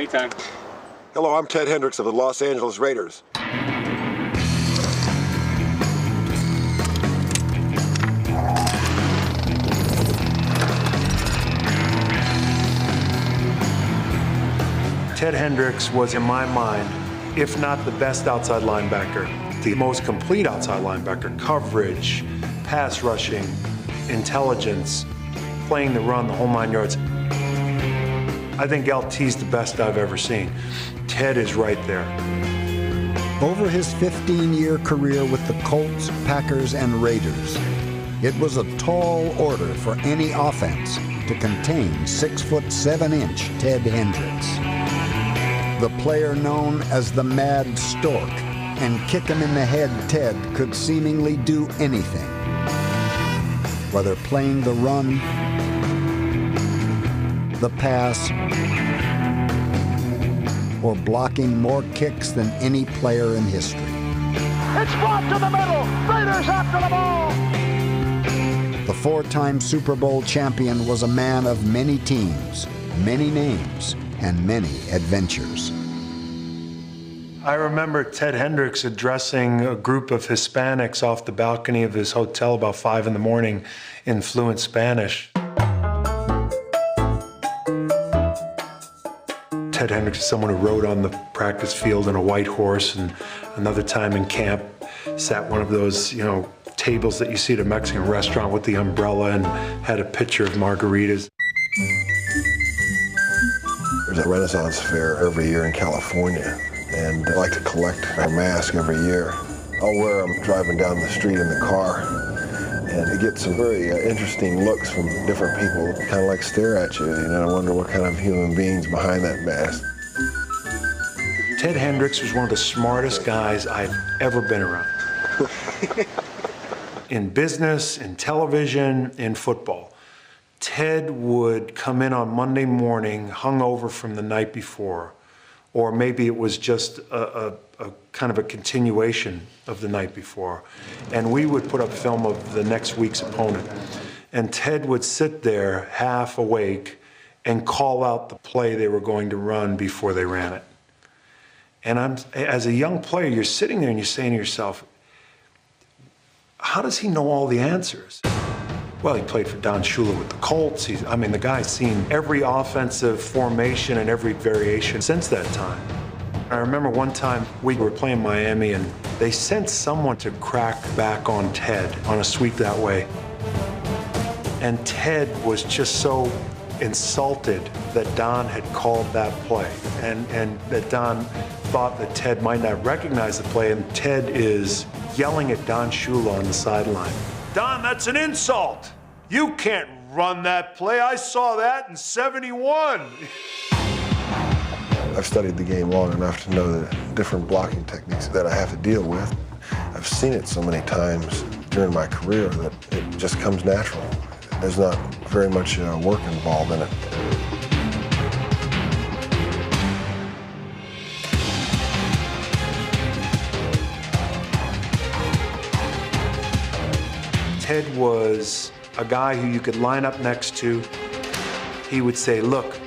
Anytime. Hello, I'm Ted Hendricks of the Los Angeles Raiders. Ted Hendricks was, in my mind, if not the best outside linebacker, the most complete outside linebacker. Coverage, pass rushing, intelligence, playing the run, the whole 9 yards. I think LT's the best I've ever seen. Ted is right there. Over his 15-year career with the Colts, Packers, and Raiders, it was a tall order for any offense to contain 6'7" Ted Hendricks. The player known as the Mad Stork, and kick him in the head Ted could seemingly do anything. Whether playing the run, the pass, or blocking more kicks than any player in history. It's brought to the middle. Raiders after the ball. The four-time Super Bowl champion was a man of many teams, many names, and many adventures. I remember Ted Hendricks addressing a group of Hispanics off the balcony of his hotel about 5 in the morning in fluent Spanish. Ted Hendricks is someone who rode on the practice field on a white horse, and another time in camp sat one of those, tables that you see at a Mexican restaurant with the umbrella and had a pitcher of margaritas. There's a Renaissance fair every year in California, and I like to collect a mask every year. I'll wear them driving down the street in the car, and you get some very interesting looks from different people, kind of like stare at you, I wonder what kind of human beings behind that mask. Ted Hendricks was one of the smartest guys I've ever been around. In business, in television, in football. Ted would come in on Monday morning hungover from the night before, or maybe it was just a kind of a continuation of the night before, and we would put up film of the next week's opponent. And Ted would sit there half awake and call out the play they were going to run before they ran it. And as a young player, you're sitting there and you're saying to yourself, how does he know all the answers? Well, he played for Don Shula with the Colts. The guy's seen every offensive formation and every variation since that time. I remember one time we were playing Miami and they sent someone to crack back on Ted on a sweep that way. And Ted was just so insulted that Don had called that play, and that Don thought that Ted might not recognize the play, and Ted is yelling at Don Shula on the sideline. Don, that's an insult. You can't run that play. I saw that in '71. I've studied the game long enough to know the different blocking techniques that I have to deal with. I've seen it so many times during my career that it just comes natural. There's not very much work involved in it. Ted was a guy who you could line up next to. He would say, look,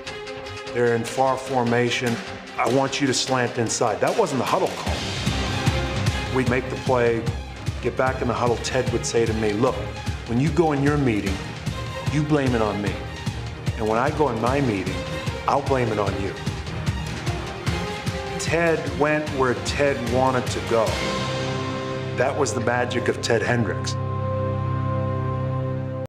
they're in far formation. I want you to slant inside. That wasn't the huddle call. We'd make the play, get back in the huddle. Ted would say to me, look, when you go in your meeting, you blame it on me. And when I go in my meeting, I'll blame it on you. Ted went where Ted wanted to go. That was the magic of Ted Hendricks.